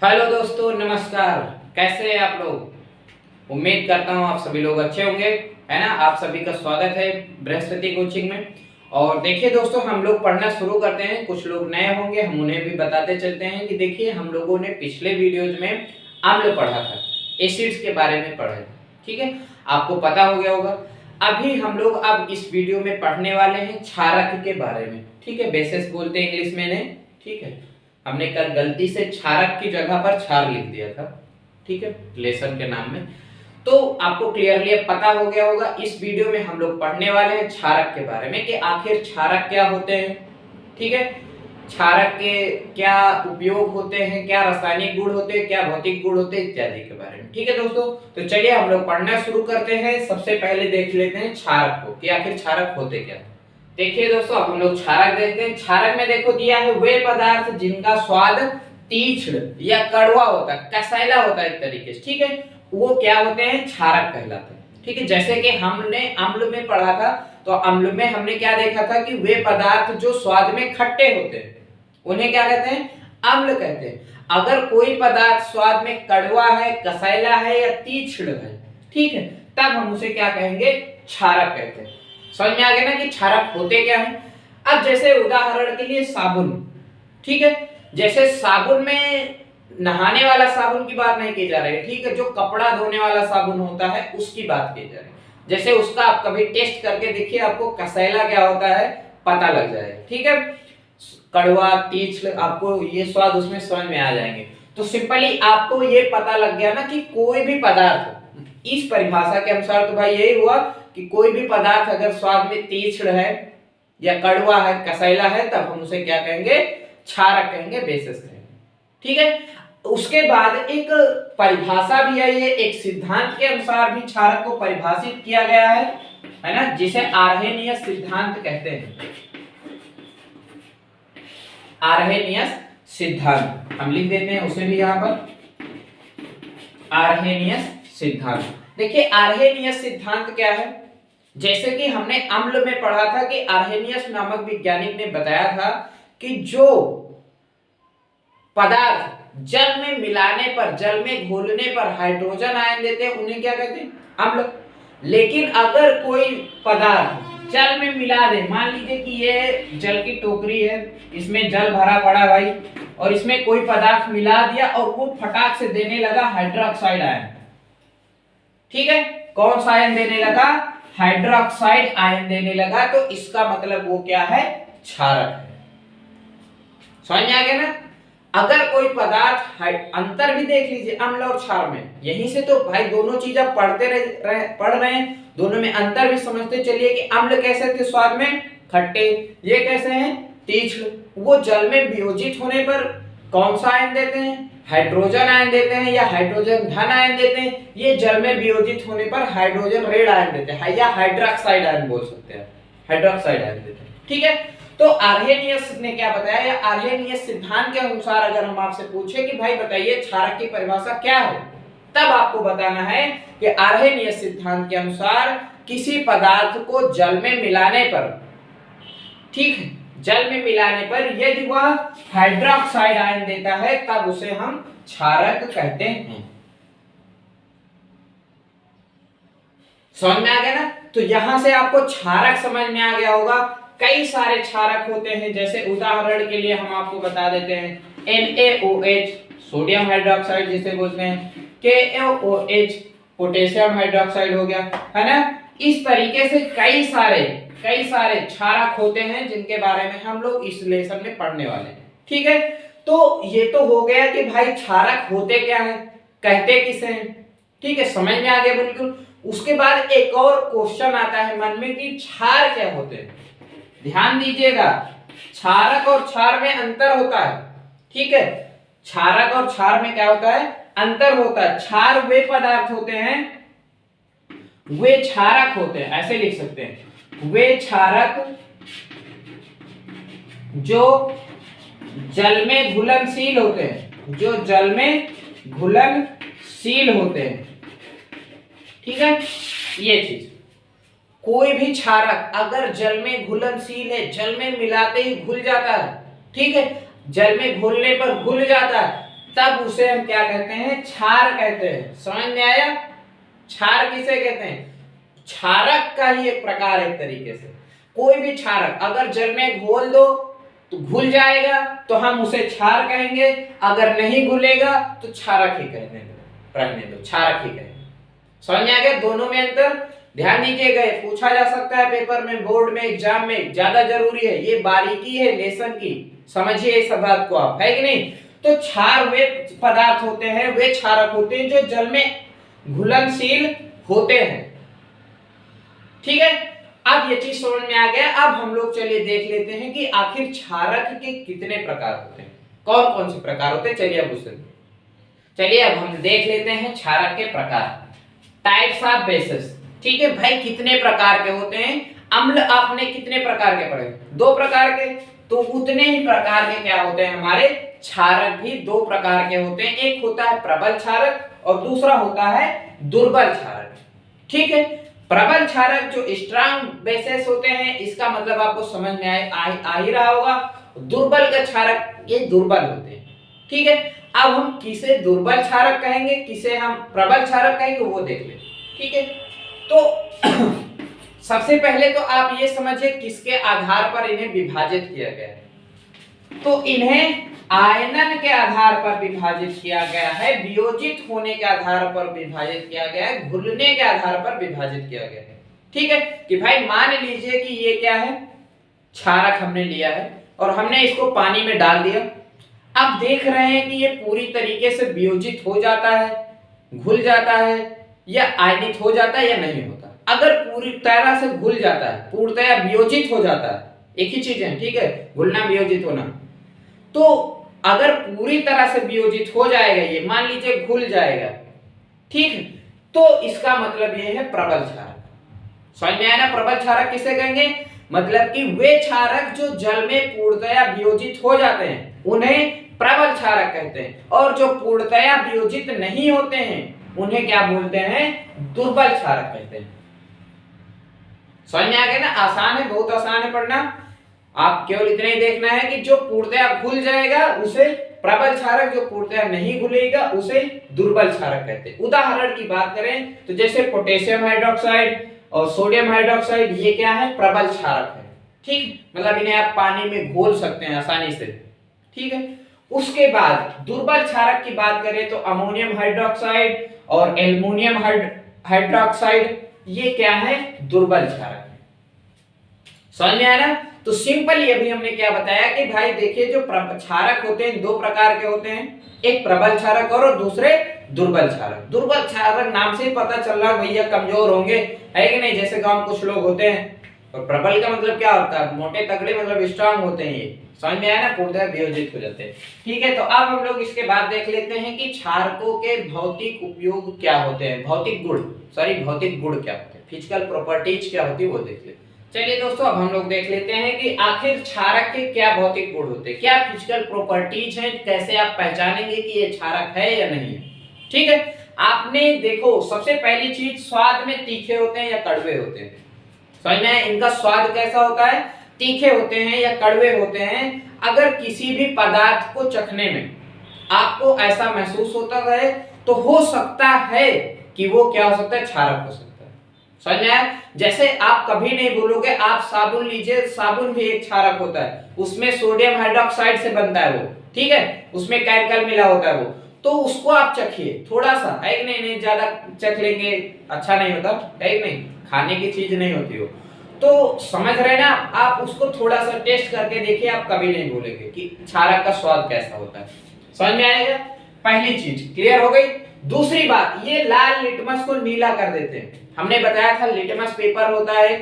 Hello दोस्तों, नमस्कार। कैसे हैं आप लोग? उम्मीद करता हूँ आप सभी लोग अच्छे होंगे, है ना। आप सभी का स्वागत है बृहस्पति कोचिंग में। और देखिए दोस्तों, हम लोग पढ़ना शुरू करते हैं। कुछ लोग नए होंगे, हम उन्हें भी बताते चलते हैं कि देखिए, हम लोगों ने पिछले वीडियोज में अम्ल पढ़ा था, एसिड्स के बारे में पढ़ा था, ठीक है, आपको पता हो गया होगा। अभी हम लोग अब इस वीडियो में पढ़ने वाले हैं क्षारक के बारे में, ठीक है। बेसिस बोलते हैं इंग्लिश में इन्हें, ठीक है। हमने कल गलती से क्षारक की जगह पर क्षार लिख दिया था, ठीक है, लेसन के नाम में। तो आपको क्लियरली पता हो गया होगा। इस वीडियो में हम लोग पढ़ने वाले हैं क्षारक के बारे में कि आखिर क्षारक क्या होते हैं, ठीक है, क्षारक के क्या उपयोग होते हैं, क्या रासायनिक गुण होते हैं, क्या भौतिक गुण होते हैं, इत्यादि के बारे में, ठीक है दोस्तों। तो चलिए हम लोग पढ़ना शुरू करते हैं। सबसे पहले देख लेते हैं क्षारक को कि आखिर क्षारक होते क्या। देखिए दोस्तों, अब हम लोग क्षारक देखते हैं। क्षारक में देखो दिया है वे पदार्थ जिनका स्वाद तीक्ष्ण या कड़वा होता है, कसैला होता है एक तरीके से, ठीक है, वो क्या होते हैं, क्षारक कहलाते हैं, ठीक है। जैसे कि हमने अम्ल में पढ़ा था, तो अम्ल में हमने क्या देखा था कि वे पदार्थ जो स्वाद में खट्टे होते हैं उन्हें क्या कहते हैं, अम्ल कहते हैं। अगर कोई पदार्थ स्वाद में कड़वा है, कसैला है या तीक्ष्ण है, ठीक है, तब हम उसे क्या कहेंगे, क्षारक कहते हैं। समझ में आ गया ना कि क्षारक होते क्या है। अब जैसे उदाहरण के लिए साबुन, ठीक है, जैसे साबुन में नहाने वाला साबुन की बात नहीं की जा रही है, ठीक है, जो कपड़ा धोने वाला साबुन होता है उसकी बात की जा रही है। जैसे उसका आप कभी टेस्ट करके देखिए, आपको कसैला क्या होता है पता लग जाएगा, ठीक है, कड़वा तीक्ष्ण, आपको ये स्वाद उसमें समझ में आ जाएंगे। तो सिंपली आपको ये पता लग गया ना कि कोई भी पदार्थ, इस परिभाषा के अनुसार तो भाई यही हुआ कि कोई भी पदार्थ अगर स्वाद में तीक्ष्ण है या कड़वा है, कसैला है, तब हम उसे क्या कहेंगे, क्षारक कहेंगे, बेसिस कहेंगे, ठीक है। उसके बाद एक परिभाषा भी आई है, एक सिद्धांत के अनुसार भी क्षारक को परिभाषित किया गया है ना, जिसे आर्हेनियस सिद्धांत कहते हैं। आर्हेनियस सिद्धांत हम लिख देते हैं उसे भी यहां पर, आर्हेनियस सिद्धांत। देखिए आर्हेनियस सिद्धांत क्या है। जैसे कि हमने अम्ल में पढ़ा था कि आर्हेनियस नामक वैज्ञानिक ने बताया था कि जो पदार्थ जल में मिलाने पर, जल में घोलने पर हाइड्रोजन आयन देते हैं उन्हें क्या कहते हैं, अम्ल। लेकिन अगर कोई पदार्थ जल में मिला दे, मान लीजिए कि ये जल की टोकरी है, इसमें जल भरा पड़ा भाई, और इसमें कोई पदार्थ मिला दिया और वो फटाक से देने लगा हाइड्रोक्साइड आयन, ठीक है, कौन सा आयन देने लगा, हाइड्रोक्साइड आयन देने लगा, तो इसका मतलब वो क्या है, क्षारक है। समझ में आ गया ना। अगर कोई पदार्थ, अंतर भी देख लीजिए अम्ल और क्षार में, यहीं से तो भाई दोनों चीज आप पढ़ रहे हैं, दोनों में अंतर भी समझते चलिए कि अम्ल कैसे थे स्वाद में खट्टे, ये कैसे हैं तीक्ष्ण। वो जल में वियोजित होने पर कौन सा आयन देते हैं, हाइड्रोजन आयन देते हैं या हाइड्रोजन धन आयन देते हैं। ये जल में वियोजित होने पर हाइड्रोजन रेड आयन देते हैं या हाइड्रोक्साइड आयन बोल सकते हैं, हाइड्रोक्साइड आयन देते हैं, ठीक है। तो आर्हेनियस ने क्या बताया, या आर्हेनियस सिद्धांत के अनुसार अगर हम आपसे पूछे कि भाई बताइए क्षारक की परिभाषा क्या है, तब आपको बताना है कि आर्हेनियस सिद्धांत के अनुसार किसी पदार्थ को जल में मिलाने पर, ठीक है, जल में मिलाने पर यदि वह हाइड्रोक्साइड आयन देता है तब उसे हम क्षारक कहते हैं। समझ में आ गया ना। तो यहां से आपको क्षारक समझ में आ गया होगा। कई सारे क्षारक होते हैं, जैसे उदाहरण के लिए हम आपको बता देते हैं NaOH सोडियम हाइड्रोक्साइड जिसे बोलते हैं, KOH पोटेशियम हाइड्रोक्साइड हो गया, है ना। इस तरीके से कई सारे क्षारक होते हैं जिनके बारे में हम लोग इस लेसन में पढ़ने वाले हैं, ठीक है। तो ये तो हो गया कि भाई क्षारक होते क्या है, कहते किसे हैं, ठीक है, समझ में आ गया बिल्कुल। उसके बाद एक और क्वेश्चन आता है मन में कि क्षार क्या होते हैं। ध्यान दीजिएगा, क्षारक और क्षार में अंतर होता है, ठीक है, क्षारक और क्षार में क्या होता है, अंतर होता है। क्षार वे पदार्थ होते हैं, वे क्षारक होते हैं, ऐसे लिख सकते हैं, वे क्षारक जो जल में घुलनशील होते हैं, जो जल में घुलनशील होते हैं, ठीक है। ये चीज, कोई भी क्षारक अगर जल में घुलनशील है, जल में मिलाते ही घुल जाता है, ठीक है, जल में घुलने पर घुल जाता है, तब उसे हम क्या कहते हैं, क्षार कहते हैं। समझ में आया? क्षार किसे कहते हैं? क्षारक का ही एक प्रकार है। एक तरीके से कोई भी क्षारक अगर जल में घोल दो तो घुल जाएगा तो हम उसे क्षार कहेंगे, अगर नहीं घुलेगा तो क्षारक ही कहने दो, रहने दो, क्षारक ही कहेंगे। समझ में आ गया दोनों में अंतर? ध्यान दीजिएगा, पूछा जा सकता है पेपर में, बोर्ड में, एग्जाम में, ज्यादा जरूरी है, ये बारीकी है लेसन की, समझिए इस बात को आप, है कि नहीं? तो क्षार वे पदार्थ होते हैं, वे क्षारक होते हैं जो जल में घुलनशील होते हैं। ठीक है, अब ये चीज समझ में आ गया। अब हम लोग चलिए देख लेते हैं कि आखिर क्षारक के कितने प्रकार होते हैं, कौन कौन से प्रकार होते हैं। चलिए अब उससे चलिए अब हम देख लेते हैं क्षारक के प्रकार, टाइप्स ऑफ बेसिस। ठीक है भाई, कितने प्रकार के होते हैं? अम्ल आपने कितने प्रकार के पढ़े? 2 प्रकार के। तो उतने ही प्रकार के क्या होते हैं हमारे क्षारक भी 2 प्रकार के होते हैं। एक होता है प्रबल क्षारक और दूसरा होता है दुर्बल क्षारक। ठीक है, प्रबल क्षारक जो स्ट्रांग बेसिस होते हैं, इसका मतलब आपको समझ में आ ही रहा होगा। दुर्बल का क्षारक ये दुर्बल होते हैं। ठीक है, अब हम किसे दुर्बल क्षारक कहेंगे, किसे हम प्रबल क्षारक कहेंगे, वो देख लें। ठीक है, तो सबसे पहले तो आप ये समझिए किसके आधार पर इन्हें विभाजित किया गया है। तो इन्हें आयनन के आधार पर विभाजित किया गया है, वियोजित होने के आधार पर विभाजित किया गया है, घुलने के आधार पर विभाजित किया गया है। ठीक है, कि भाई मान लीजिए कि ये क्या है, क्षारक हमने लिया है और हमने इसको पानी में डाल दिया। अब देख रहे हैं कि ये पूरी तरीके से वियोजित हो जाता है, घुल जाता है, या आयनित हो जाता है या नहीं होता। अगर पूरी तरह से घुल जाता है, पूर्णतया वियोजित हो जाता है, एक ही चीज है। ठीक है, घुलना वियोजित होना। तो अगर पूरी तरह से वियोजित हो जाएगा, ये मान लीजिए घुल जाएगा, ठीक है, तो इसका मतलब ये है प्रबल क्षारक। समझ में आया ना? प्रबल क्षारक किसे कहेंगे? मतलब कि वे क्षारक जो जल में पूर्णतया वियोजित हो जाते हैं उन्हें प्रबल क्षारक कहते हैं, और जो पूर्णतया वियोजित नहीं होते हैं उन्हें क्या बोलते हैं? दुर्बल क्षारक कहते हैं। समझ में आ गया ना? आसान है, बहुत आसान है पढ़ना। आप केवल इतना ही देखना है कि जो पूर्णतया घुल जाएगा उसे प्रबल क्षारक, जो पूर्णतया नहीं घुलेगा उसे दुर्बल क्षारक कहते हैं। उदाहरण की बात करें तो जैसे पोटेशियम हाइड्रोक्साइड और सोडियम हाइड्रोक्साइड, ये क्या है? प्रबल क्षारक है। ठीक, मतलब इन्हें आप पानी में घोल सकते हैं आसानी से। ठीक है, उसके बाद दुर्बल क्षारक की बात करें तो अमोनियम हाइड्रोक्साइड और एल्युमिनियम हाइड्रोक्साइड, ये क्या है? दुर्बल क्षारक। समझ में आया ना? तो सिंपली अभी हमने क्या बताया कि भाई देखिए जो क्षारक होते हैं 2 प्रकार के होते हैं, एक प्रबल क्षारक और दूसरे दुर्बल क्षारक। दुर्बल क्षारक नाम से ही पता चल रहा है भैया कमजोर होंगे, है कि नहीं? जैसे गांव कुछ लोग होते हैं। और प्रबल का मतलब क्या होता है? मोटे तगड़े, मतलब स्ट्रांग होते हैं ये। समझ में आया ना? पूर्णतः वियोजित हो जाते हैं। ठीक है, तो अब हम लोग इसके बाद देख लेते हैं कि क्षारकों के भौतिक उपयोग क्या होते हैं, भौतिक गुण क्या होते हैं, फिजिकल प्रॉपर्टीज क्या होती है, वो देख लेते हैं। चलिए दोस्तों, अब हम लोग देख लेते हैं कि आखिर क्षारक के क्या भौतिक गुण होते हैं, क्या फिजिकल प्रॉपर्टीज हैं, कैसे आप पहचानेंगे कि ये क्षारक है या नहीं है। ठीक है, आपने देखो सबसे पहली चीज, स्वाद में तीखे होते हैं या कड़वे होते हैं। समझ में? इनका स्वाद कैसा होता है? तीखे होते हैं या कड़वे होते हैं। अगर किसी भी पदार्थ को चखने में आपको ऐसा महसूस होता है तो हो सकता है कि वो क्या हो सकता है? क्षारक हो सकता है। समझ में आया? जैसे आप कभी नहीं भूलोगे, आप साबुन लीजिए, साबुन भी एक क्षारक होता है, उसमें सोडियम हाइड्रोक्साइड से बनता है वो। ठीक है, उसमें केमिकल मिला होता है वो, तो उसको आप चखिए थोड़ा सा, है कि नहीं? नहीं ज्यादा चख लेंगे अच्छा नहीं होता, है कि नहीं? खाने की चीज नहीं होती हो, तो समझ रहे ना? आप उसको थोड़ा सा टेस्ट करके देखिए, आप कभी नहीं भूलेंगे कि क्षारक का स्वाद कैसा होता है। समझ में आएगा? पहली चीज क्लियर हो गई। दूसरी बात, ये लाल लिटमस को नीला कर देते हैं। हमने बताया था लिटमस पेपर होता है,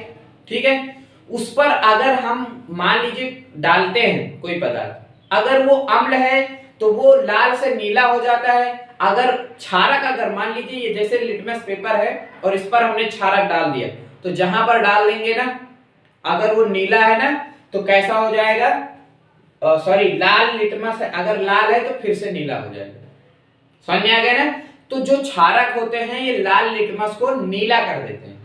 ठीक है, उस पर अगर हम मान लीजिए डालते हैं कोई पदार्थ, अगर वो अम्ल है तो वो लाल से नीला हो जाता है। अगर क्षारक, अगर मान लीजिए ये जैसे लिटमस पेपर है और इस पर हमने क्षारक डाल दिया, तो जहां पर डाल देंगे ना, अगर वो नीला है ना तो कैसा हो जाएगा? सॉरी, लाल लिटमस है, अगर लाल है तो फिर से नीला हो जाएगा। समझ में आ गया ना? तो जो क्षारक होते हैं ये लाल लिटमस को नीला कर देते हैं।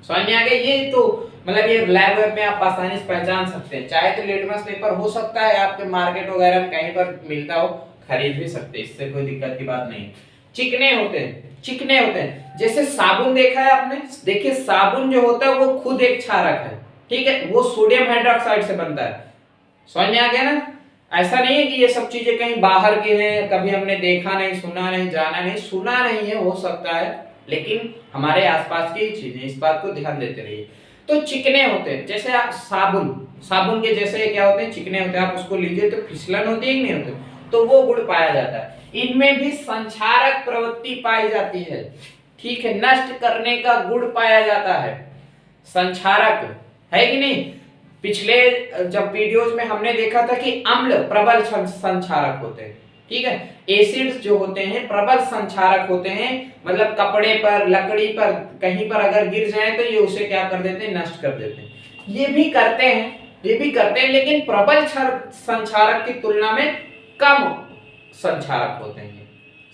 समझ में आ गया? ये तो मतलब ये लैब वेब में आप आसानी से पहचान सकते हैं। चाहे तो लिटमस पेपर हो सकता है आपके मार्केट वगैरह में कहीं पर मिलता हो, खरीद भी सकते हैं, इससे कोई दिक्कत की बात नहीं। चिकने होते हैं, चिकने होते हैं। जैसे साबुन देखा है आपने, देखिए साबुन जो होता है वो खुद एक क्षारक है, ठीक है, वो सोडियम हाइड्रोक्साइड से बनता है। समझ में आ गया ना? ऐसा नहीं है कि ये सब चीजें कहीं बाहर की हैं, कभी हमने देखा नहीं, सुना नहीं, जाना नहीं, सुना नहीं है, हो सकता है, लेकिन हमारे आसपास की चीजें, इस बात को ध्यान देते रहिए। तो चिकने होते हैं, जैसे आप साबुन, साबुन के जैसे क्या होते हैं, चिकने होते हैं। आप उसको लीजिए तो फिसलन होती है कि नहीं होती, तो वो गुण पाया जाता है। इनमें भी संक्षारक प्रवृत्ति पाई जाती है, ठीक है, नष्ट करने का गुण पाया जाता है, संक्षारक है कि नहीं। पिछले जब वीडियोस में हमने देखा था कि अम्ल प्रबल संक्षारक होते हैं, ठीक है, एसिड्स जो होते हैं प्रबल संक्षारक होते हैं, मतलब कपड़े पर, लकड़ी पर, कहीं पर अगर गिर जाए तो ये उसे क्या कर देते हैं, नष्ट कर देते हैं। ये भी करते हैं, ये भी करते हैं, लेकिन प्रबल संक्षारक की तुलना में कम संक्षारक होते हैं।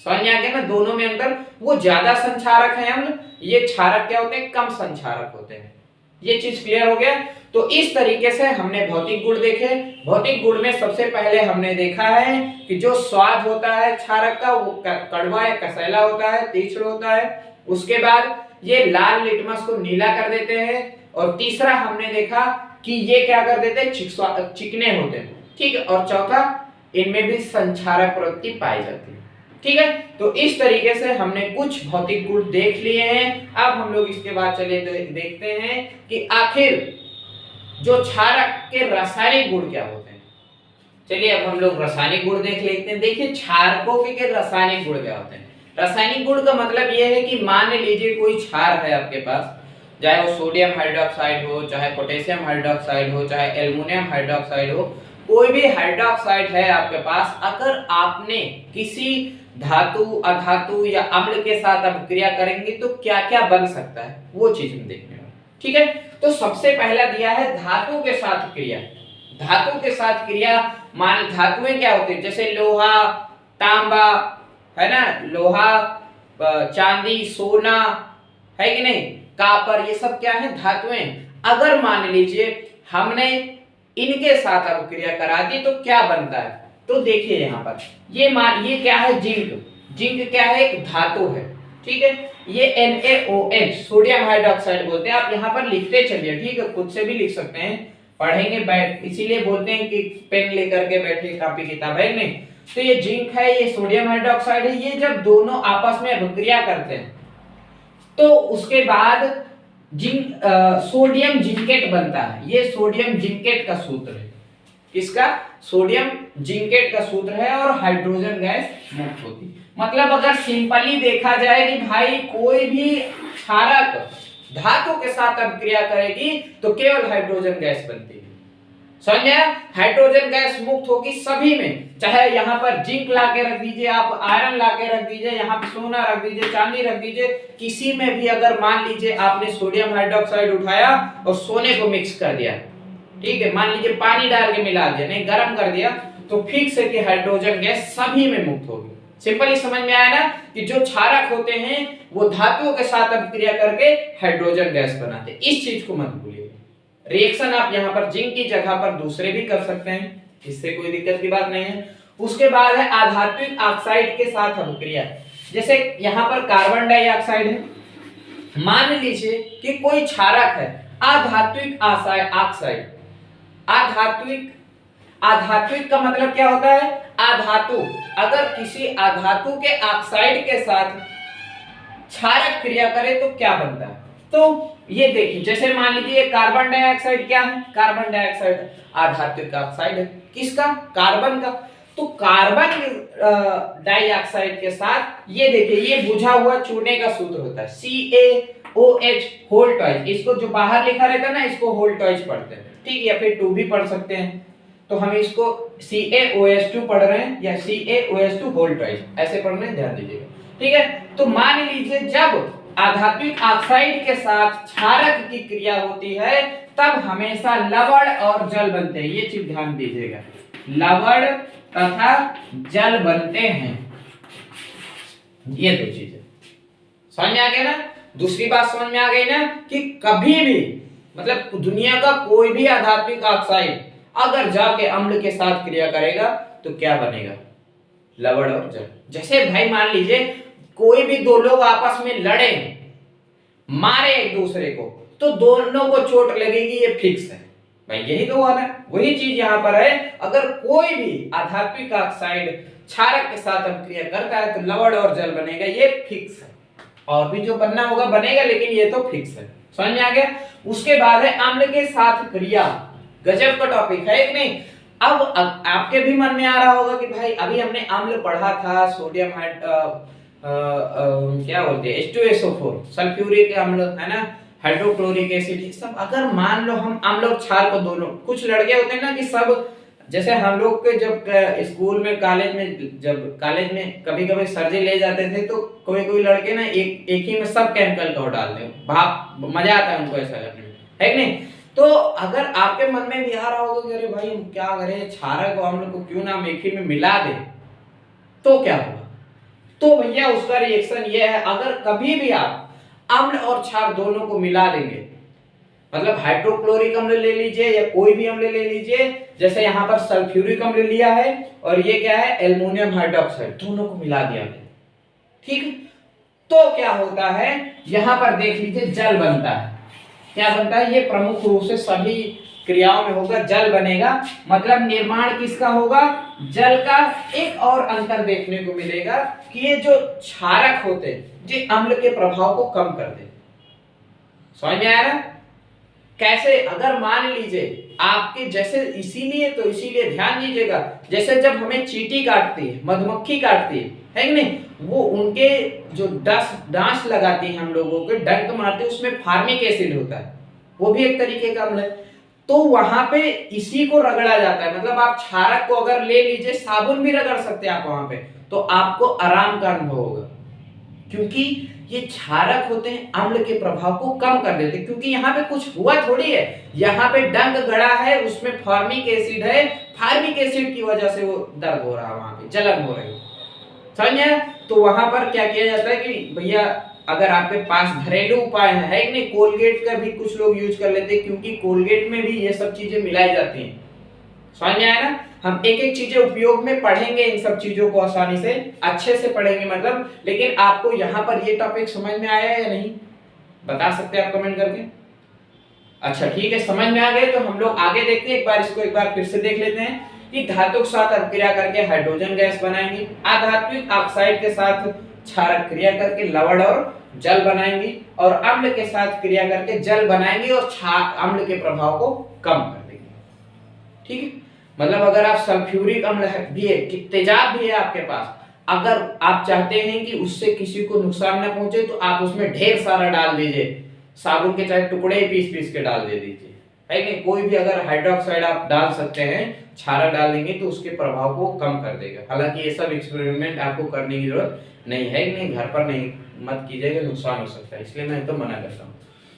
समझ में आ गया ना दोनों में अंतर? वो ज्यादा संक्षारक है अम्ल, ये क्षारक क्या होते हैं, कम संक्षारक होते हैं। ये चीज क्लियर हो गया? तो इस तरीके से हमने भौतिक गुण देखे। भौतिक गुण में सबसे पहले हमने देखा है कि जो स्वाद होता है क्षारक का वो कड़वा या कसैला होता है, तीक्ष्ण होता है। उसके बाद ये लाल लिटमस को नीला कर देते हैं। और तीसरा हमने देखा कि ये क्या कर देते हैं, चिकने होते हैं, ठीक है। और चौथा, इनमें भी संक्षारक प्रवृत्ति पाई जाती है, ठीक है। तो इस तरीके से हमने कुछ भौतिक गुण देख लिए हैं। अब हम लोग इसके बाद चले देखते हैं कि आखिर जो क्षारक के रासायनिक गुण क्या होते हैं। चलिए अब हम लोग रासायनिक गुण देख लेते हैं। देखिए क्षारकों के रासायनिक गुण क्या होते हैं। रासायनिक गुण का मतलब यह है कि मान लीजिए कोई क्षार है आपके पास, चाहे वो सोडियम हाइड्रोक्साइड हो, चाहे पोटेशियम हाइड्रोक्साइड हो, चाहे एल्युमिनियम हाइड्रोक्साइड हो, कोई भी हाइड्रोक्साइड है आपके पास, अगर आपने किसी धातु, अधातु या अम्ल के साथ अब क्रिया करेंगे तो क्या क्या बन सकता है, वो चीज हम देखने वाले, ठीक है। तो सबसे पहला दिया है धातु के साथ क्रिया। धातु के साथ क्रिया, मान धातुएं क्या होती है, जैसे लोहा, तांबा, है ना, लोहा, चांदी, सोना, है कि नहीं, कॉपर, ये सब क्या है, धातुएं। अगर मान लीजिए हमने इनके साथ अब क्रिया करा दी तो क्या बनता है। तो देखिए यहाँ पर ये क्या है, जिंक। जिंक क्या है, एक धातु है, ठीक है। ये NaOH सोडियम हाइड्रोक्साइड बोलते हैं। आप यहाँ पर लिखते चलिए, ठीक है, खुद से भी लिख सकते हैं, पढ़ेंगे बैठ, इसीलिए बोलते हैं कि पेन लेकर के बैठे, कापी किताब है नहीं। तो ये जिंक है, ये सोडियम हाइड्रोक्साइड है। ये जब दोनों आपस में अभिक्रिया करते हैं तो उसके बाद जिंक सोडियम जिंकेट बनता है। ये सोडियम जिंकेट का सूत्र है, किसका, सोडियम जिंकेट का सूत्र है, और हाइड्रोजन गैस मुक्त होती है। मतलब अगर सिंपली देखा जाए कि भाई कोई भी क्षारक धातु के साथ अभिक्रिया करेगी तो केवल हाइड्रोजन गैस बनती है। समझ गया? हाइड्रोजन गैस मुक्त होगी सभी में, चाहे यहाँ पर जिंक ला के रख दीजिए, आप आयरन ला के रख दीजिए, यहाँ पे सोना रख दीजिए, चांदी रख दीजिए, किसी में भी अगर मान लीजिए आपने सोडियम हाइड्रोक्साइड उठाया और सोने को मिक्स कर दिया, ठीक है, मान लीजिए पानी डाल के मिला दिया, नहीं गर्म कर दिया, तो फिक्स है कि हाइड्रोजन गैस सभी में मुक्त होगी। सिंपली समझ में आया ना कि जो क्षारक होते हैं वो धातुओं के साथ अभिक्रिया करके हाइड्रोजन गैस बनाते हैं। इस चीज को मत भूलिए। रिएक्शन आप यहाँ पर जिंक की जगह पर दूसरे भी कर सकते हैं, इससे कोई दिक्कत की बात नहीं है। उसके बाद है आधात्विक ऑक्साइड के साथ अभिक्रिया। जैसे यहाँ पर कार्बन डाइऑक्साइड है, मान लीजिए कि कोई क्षारक है आधात्विक ऑक्साइड। आधात्विक का मतलब क्या होता है, आधातु। अगर किसी आधातु के ऑक्साइड के साथ क्षारक क्रिया करे तो क्या बनता है। तो ये देखिए, जैसे मान लीजिए कार्बन डाइऑक्साइड क्या है, कार्बन डाइऑक्साइड आधात्विक ऑक्साइड है, किसका, कार्बन का। तो कार्बन डाइऑक्साइड के साथ ये देखिए, ये बुझा हुआ चूने का सूत्र होता है CaOH होल टॉइज। इसको जो बाहर लिखा रहता है ना, इसको होल टॉइज पढ़ते हैं, ठीक है, या फिर 2 भी पढ़ सकते हैं। तो हम इसको CaOH2 पढ़ रहे हैं या CaOH2 होल टॉइज, ऐसे पढ़ने ध्यान दीजिएगा, ठीक है। तो मान लीजिए जब आधात्विक ऑक्साइड के साथ क्षारक की क्रिया होती है तब हमेशा लवण और जल बनते हैं। ये चीज ध्यान दीजिएगा, लवण तथा जल बनते हैं, ये दो चीजें समझ में आ गया ना। दूसरी बात समझ में आ गई ना कि कभी भी मतलब दुनिया का कोई भी आधात्विक ऑक्साइड अगर जाके अम्ल के साथ क्रिया करेगा तो क्या बनेगा, लवण और जल। जैसे भाई मान लीजिए कोई भी दो लोग आपस में लड़े, मारे एक दूसरे को, तो दोनों को चोट लगेगी, ये फिक्स है भाई, यही तो हुआ ना। वही चीज यहां पर है, अगर कोई भी आधात्मिक ऑक्साइड क्षारक के साथ अभिक्रिया करता है तो लवण और जल बनेगा, ये फिक्स है। और भी जो बनना होगा बनेगा, लेकिन ये तो फिक्स है। समझ में आ गया। उसके बाद है अम्ल के साथ क्रिया। गजब का टॉपिक है कि नहीं। अब आपके भी मन में आ रहा होगा कि भाई अभी हमने अम्ल पढ़ा था, सोडियम क्या बोलते हैं H2SO4, सल्फ्यूरिक अम्ल है ना, हाइड्रोक्लोरिक एसिड, सब अगर मान लो हम अम्ल और क्षार को दोनों, कुछ लड़के होते हैं ना कि सब, जैसे हम लोग के जब स्कूल में कॉलेज में, जब कॉलेज में कभी कभी सर जी ले जाते थे तो कोई कोई लड़के ना एक ही में सब केमिकल को डालते हैं, भाप मजा आता है उनको ऐसा करने में, है कि नहीं। तो अगर आपके मन में भी आ रहा होगा कि अरे भाई हम क्या करें, क्षारक और अम्ल को क्यों ना हम एक ही में मिला दें, तो क्या होगा। तो भैया उसका रिएक्शन ये है, अगर कभी भी आप अम्ल और क्षार दोनों को मिला देंगे, मतलब हाइड्रोक्लोरिक अम्ल ले लीजिए या कोई भी अम्ल ले लीजिए, जैसे यहाँ पर सल्फ्यूरिक अम्ल लिया है और ये क्या है एल्युमिनियम हाइड्रोक्साइड, दोनों को मिला दिया गया, ठीक। तो क्या होता है, यहां पर देख लीजिए जल बनता है। क्या बनता है, ये प्रमुख रूप से सभी क्रियाओं में होगा, जल बनेगा। मतलब निर्माण किसका होगा, जल का। एक और अंतर देखने को मिलेगा कि ये जो क्षारक होते हैं ये अम्ल के प्रभाव को कम कर देते। समझ में आया ना कैसे। अगर मान लीजिए आपके जैसे, इसीलिए ध्यान दीजिएगा, जैसे जब हमें चींटी काटती है, मधुमक्खी काटती है कि नहीं, वो उनके जो डांस लगाती है हम लोगों के, डंक मारते हैं, उसमें फार्मिक एसिड होता है, वो भी एक तरीके का अम्ल है। तो वहां पे इसी को रगड़ा जाता है। मतलब आप क्षारक को अगर ले लीजिए, साबुन भी रगड़ सकते हैं आप वहां पे, तो आपको आराम का अनुभव होगा, क्योंकि ये क्षारक होते हैं, अम्ल के प्रभाव को कम कर देते हैं। क्योंकि यहाँ पे कुछ हुआ थोड़ी है, यहाँ पे डंक गड़ा है, उसमें फार्मिक एसिड है, फार्मिक एसिड की वजह से वो दर्द हो रहा है, वहां पे जलन हो रही है, समझे। तो वहां पर क्या किया जाता है कि भैया अगर आपके पास घरेलू उपाय है कि नहीं, कोलगेट का भी कुछ लोग यूज कर लेते हैं, क्योंकि कोलगेट में भी ये सब चीजें मिलाई जाती हैं। समझ में आया ना। हम एक एक चीजें उपयोग में पढ़ेंगे, इन सब चीजों को आसानी से अच्छे से पढ़ेंगे मतलब। लेकिन आपको यहाँ पर ये टॉपिक समझ में आया या नहीं, बता सकते हैं आप कमेंट करके। अच्छा ठीक है, समझ में आ गए तो हम लोग आगे देखते हैं। इसको एक बार फिर से देख लेते हैं कि धातु के साथ अभिक्रिया करके हाइड्रोजन गैस बनाएंगे, आधात्मिक ऑक्साइड के साथ क्षारक क्रिया करके लवण और जल बनाएंगी, और अम्ल के साथ क्रिया करके जल बनाएंगी और अम्ल के प्रभाव को कम कर देंगे, ठीक है। मतलब अगर आप सल्फ्यूरिक अम्ल भी है, तेजाब भी है आपके पास, अगर आप चाहते हैं कि उससे किसी को नुकसान न पहुंचे, तो आप उसमें ढेर सारा डाल दीजिए, साबुन के चाहे टुकड़े ही पीस पीस के डाल दे दीजिए, है कि कोई भी अगर हाइड्रोक्साइड आप डाल सकते हैं, क्षारक डाल देंगे तो उसके प्रभाव को कम कर देगा। हालांकि ये सब एक्सपेरिमेंट आपको करने की जरूरत नहीं है, कि नहीं घर पर नहीं मत कीजिएगा, नुकसान हो सकता है, इसलिए मैं तो मना करता हूँ।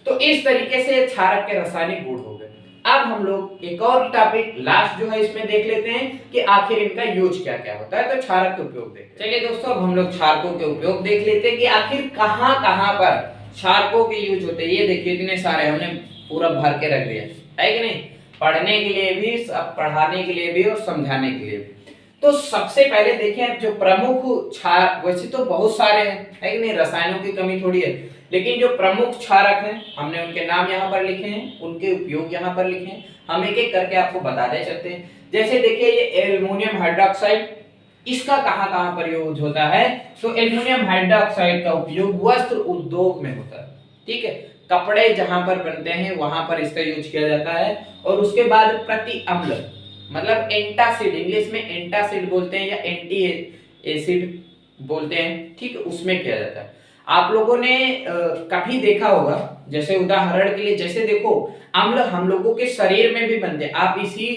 तो इस तरीके से क्षारक के रासायनिक गुण हो गए। अब हम लोग एक और टॉपिक लास्ट जो है इसमें देख लेते हैं कि आखिर इनका यूज क्या क्या होता है। तो क्षारक के उपयोग देखते हैं। चलिए दोस्तों, अब हम लोग क्षारकों के उपयोग देख लेते हैं कि आखिर कहां कहां पर क्षारकों के यूज होते हैं। ये देखिए इतने सारे हमने पूरा भर के रख दिया है कि नहीं, पढ़ने के लिए भी, पढ़ाने के लिए भी और समझाने के लिए भी। तो सबसे पहले देखें जो प्रमुख क्षारक, वैसे तो बहुत सारे हैं, है कि नहीं, रसायनों की कमी थोड़ी है, लेकिन जो प्रमुख क्षारक हैं हमने उनके नाम यहाँ पर लिखे हैं, उनके उपयोग यहाँ पर लिखे हैं। हम एक एक करके आपको बताते चलते हैं। जैसे देखिए ये एल्युमिनियम हाइड्रोक्साइड, इसका कहाँ कहाँ पर यूज होता है। तो एल्युमिनियम हाइड्रोक्साइड का उपयोग वस्त्र उद्योग में होता है, ठीक है, कपड़े जहां पर बनते हैं वहां पर इसका यूज किया जाता है। और उसके बाद प्रति अम्ल, मतलब एंटासिड, इंग्लिश में एंटासिड बोलते हैं या एंटी एसिड बोलते हैं, ठीक है, उसमें किया जाता है। आप लोगों ने कभी देखा होगा, जैसे उदाहरण के लिए, जैसे देखो अम्ल हम लोगों के शरीर में भी बनते हैं। आप इसी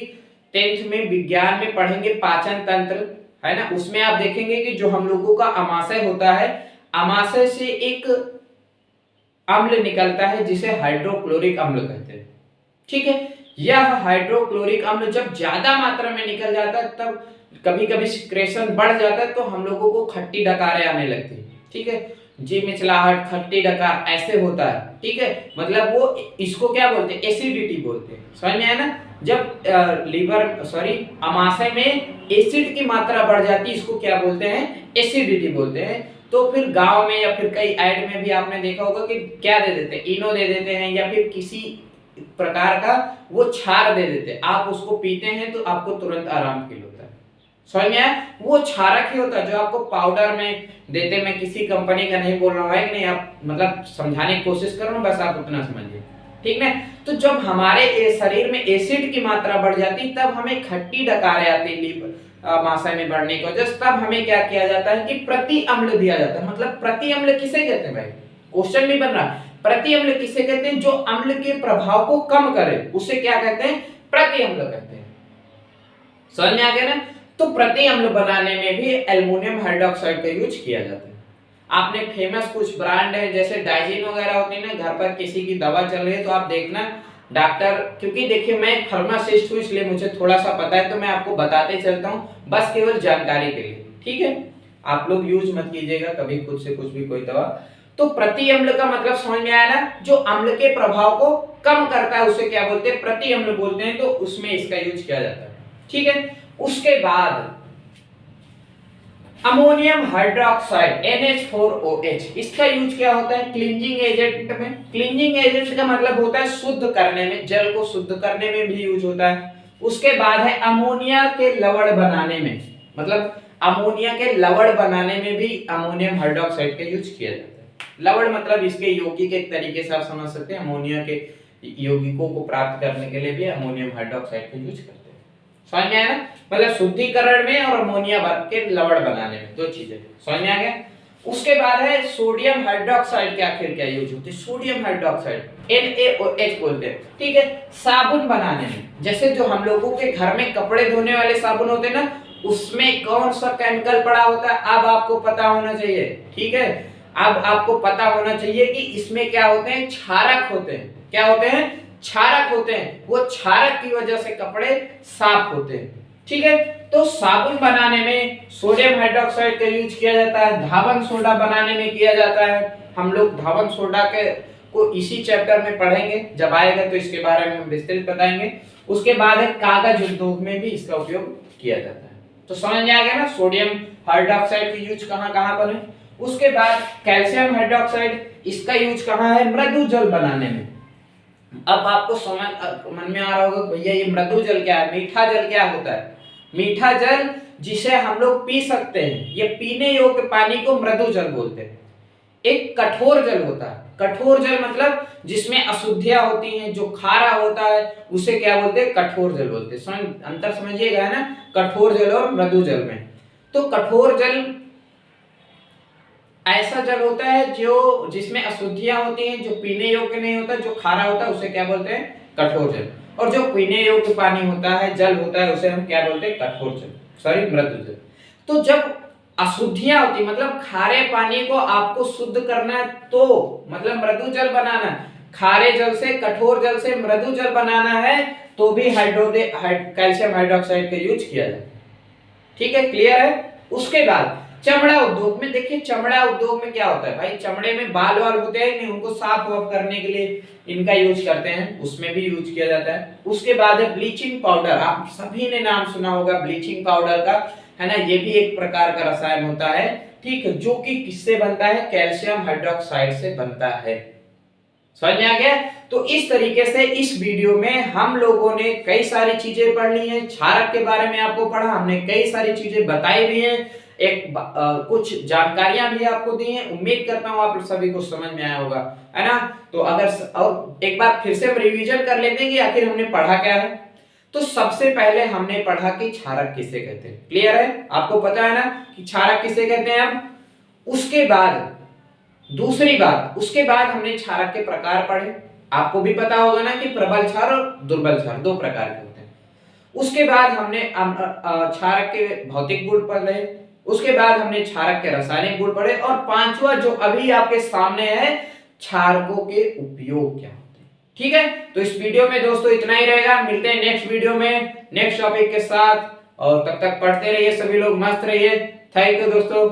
10th में विज्ञान में पढ़ेंगे पाचन तंत्र, है ना, उसमें आप देखेंगे कि जो हम लोगों का अमाशय होता है, अमाशय से एक अम्ल निकलता है जिसे हाइड्रोक्लोरिक अम्ल कहते हैं, ठीक है। यह हाइड्रोक्लोरिक अम्ल जब ज्यादा मात्रा में निकल जाता है, तब कभी कभी सिक्रेशन बढ़ जाता है, तो हम लोगों को खट्टी डकारें आने लगती है, ठीक है, जी मिचलाहट, खट्टी डकार ऐसे होता है, ठीक है। मतलब वो इसको क्या बोलते हैं, एसिडिटी बोलते हैं, समझ में आया ना। जब अमाशय में एसिड की मात्रा बढ़ जाती है, इसको क्या बोलते हैं, एसिडिटी बोलते हैं। तो फिर गांव में या फिर कई ऐड में भी आपने देखा होगा कि क्या दे देते हैं, इनो दे देते हैं या फिर किसी प्रकार का वो क्षार दे देते हैं। आप उसको पीते हैं तो आपको तुरंत आराम फील होता है। समझ में आया? वो क्षारक ही होता है जो आपको पाउडर में देते। मैं किसी कंपनी का नहीं बोल रहा हूँ, है कि नहीं, आप मतलब समझाने की कोशिश कर रहा हूँ, बस आप उतना समझिए, ठीक है। तो जब हमारे शरीर में एसिड की मात्रा बढ़ जाती तब हमें खट्टी डकारें आती अमाशय में बढ़ने की वजह से, तब हमें क्या किया जाता है कि प्रति अम्ल दिया जाता है। मतलब प्रति अम्ल किसे कहते हैं भाई, क्वेश्चन भी बन रहा है, प्रति अम्ल किसे कहते हैं, जो अम्ल के प्रभाव को कम करे उसे क्या कहते हैं, प्रति अम्ल कहते हैं। समझ में आ गया ना? तो प्रति अम्ल बनाने में भी एल्युमिनियम हाइड्रोक्साइड का यूज किया जाता है। आपने फेमस कुछ ब्रांड है जैसे डाइजीन वगैरह होती है ना, घर पर किसी की दवा चल रही है तो आप देखना डॉक्टर, क्योंकि देखिए मैं फार्मासिस्ट हूँ इसलिए मुझे थोड़ा सा पता है, तो मैं आपको बताते चलता हूँ बस केवल जानकारी के लिए, ठीक है। आप लोग यूज मत कीजिएगा कभी खुद से कुछ भी कोई दवा। तो प्रति अम्ल का मतलब समझ में आया ना, जो अम्ल के प्रभाव को कम करता है उसे क्या बोलते हैं, प्रति अम्ल बोलते हैं। तो उसमें इसका यूज किया जाता है, ठीक है। उसके बाद अमोनियम हाइड्रोक्साइड NH4OH, इसका यूज क्या होता है, क्लींजिंग एजेंट में। क्लींजिंग एजेंट का मतलब होता है शुद्ध करने में, जल को शुद्ध करने में भी यूज होता है। उसके बाद है अमोनिया के लवण बनाने में, मतलब अमोनिया के लवण बनाने में भी अमोनियम हाइड्रोक्साइड का यूज किया जाता है। लवण मतलब इसके यौगिक, एक तरीके से आप समझ सकते हैं, अमोनिया के यौगिकों को प्राप्त करने के लिए भी अमोनियम हाइड्रोक्साइड का यूज करते हैं। समझ में आया ना? मतलब शुद्धिकरण में और अमोनिया के लवण बनाने में, दो चीजें। समझ में आ गया? उसके बाद है सोडियम हाइड्रोक्साइड के आखिर क्या यूज होती है, सोडियम हाइड्रोक्साइड NaOH बोलते हैं, ठीक है। साबुन बनाने में, जैसे जो हम लोगों के घर में कपड़े धोने वाले साबुन होते हैं ना, उसमें कौन सा केमिकल पड़ा होता है अब आपको पता होना चाहिए, ठीक है। अब आपको पता होना चाहिए कि इसमें क्या होते हैं, क्षारक होते हैं। क्या होते हैं, क्षारक होते हैं। वो क्षारक की वजह से कपड़े साफ होते हैं, ठीक है। तो साबुन बनाने में सोडियम हाइड्रोक्साइड का यूज किया जाता है, धावन सोडा बनाने में किया जाता है। हम लोग धावन सोडा के को इसी चैप्टर में पढ़ेंगे, जब आएगा तो इसके बारे में हम विस्तृत बताएंगे। उसके बाद है कागज उद्योग में भी इसका उपयोग किया जाता है। तो समझ में आ गया ना सोडियम हाइड्रोक्साइड की यूज कहां पर है। उसके बाद कैल्शियम हाइड्रोक्साइड, इसका यूज कहां है, मृदु जल बनाने में। अब आपको समझ मन में आ रहा होगा भैया ये मृदु जल क्या है, मीठा जल क्या होता है। मीठा जल जिसे हम लोग पी सकते हैं, ये पीने योग्य पानी को मृदु जल बोलते हैं। एक कठोर जल होता है, कठोर जल मतलब जिसमें अशुद्धियां होती हैं, जो खारा होता है उसे क्या बोलते हैं, कठोर जल बोलते हैं। समझ अंतर समझिएगा, है ना, कठोर जल और मृदु जल में। तो कठोर जल ऐसा जल होता है जो जिसमें अशुद्धियां होती हैं, जो पीने योग्य नहीं होता, जो खारा होता है उसे क्या बोलते हैं, कठोर जल। और जो पीने योग्य पानी होता है, जल होता है, उसे हम क्या बोलते हैं, कठोर जल, सॉरी मृदु जल। तो जब अशुद्धियां होती मतलब खारे पानी को आपको शुद्ध करना है तो मतलब मृदु जल बनाना है, खारे जल से कठोर जल से मृदु जल बनाना है तो भी कैल्शियम हाइड्रोक्साइड का यूज किया जाता है, ठीक है, क्लियर है। उसके बाद चमड़ा उद्योग में, देखिए चमड़ा उद्योग में क्या होता है भाई, चमड़े में बाल वाल होते हैं नहीं, उनको साफ वाफ करने के लिए इनका यूज करते हैं, उसमें भी यूज किया जाता है। उसके बाद है ब्लीचिंग पाउडर, आप सभी ने नाम सुना होगा ब्लीचिंग पाउडर का, है ना। ये भी एक प्रकार का रसायन होता है, ठीक है, जो कि किससे बनता है, कैल्शियम हाइड्रोक्साइड से बनता है। समझ में आ गया। तो इस तरीके से इस वीडियो में हम लोगों ने कई सारी चीजें पढ़ ली हैं, क्षारक के बारे में आपको पढ़ा, हमने कई सारी चीजें बताई भी हैं, कुछ जानकारियां भी आपको दी हैं। उम्मीद करता हूं आप सभी को समझ में आया होगा, है ना। तो अगर और एक बार फिर से हम रिवीजन कर लेते हैं कि आखिर हमने पढ़ा क्या है। तो सबसे पहले हमने पढ़ा कि क्षारक किसे कहते हैं, क्लियर है, आपको पता है ना कि क्षारक किसे कहते हैं। अब उसके बाद दूसरी बात, उसके बाद हमने क्षारक के प्रकार पढ़े, आपको भी पता होगा ना कि प्रबल क्षार और दुर्बल क्षार दो प्रकार के होते हैं। उसके बाद हमने क्षारक के भौतिक गुण पढ़े, उसके बाद हमने क्षारक के रासायनिक गुण पढ़े, और पांचवा जो अभी आपके सामने है, क्षारकों के उपयोग क्या होते हैं, ठीक है। तो इस वीडियो में दोस्तों इतना ही रहेगा, मिलते हैं नेक्स्ट वीडियो में नेक्स्ट टॉपिक के साथ, और तब तक पढ़ते रहिए सभी लोग, मस्त रहिए। थैंक यू दोस्तों।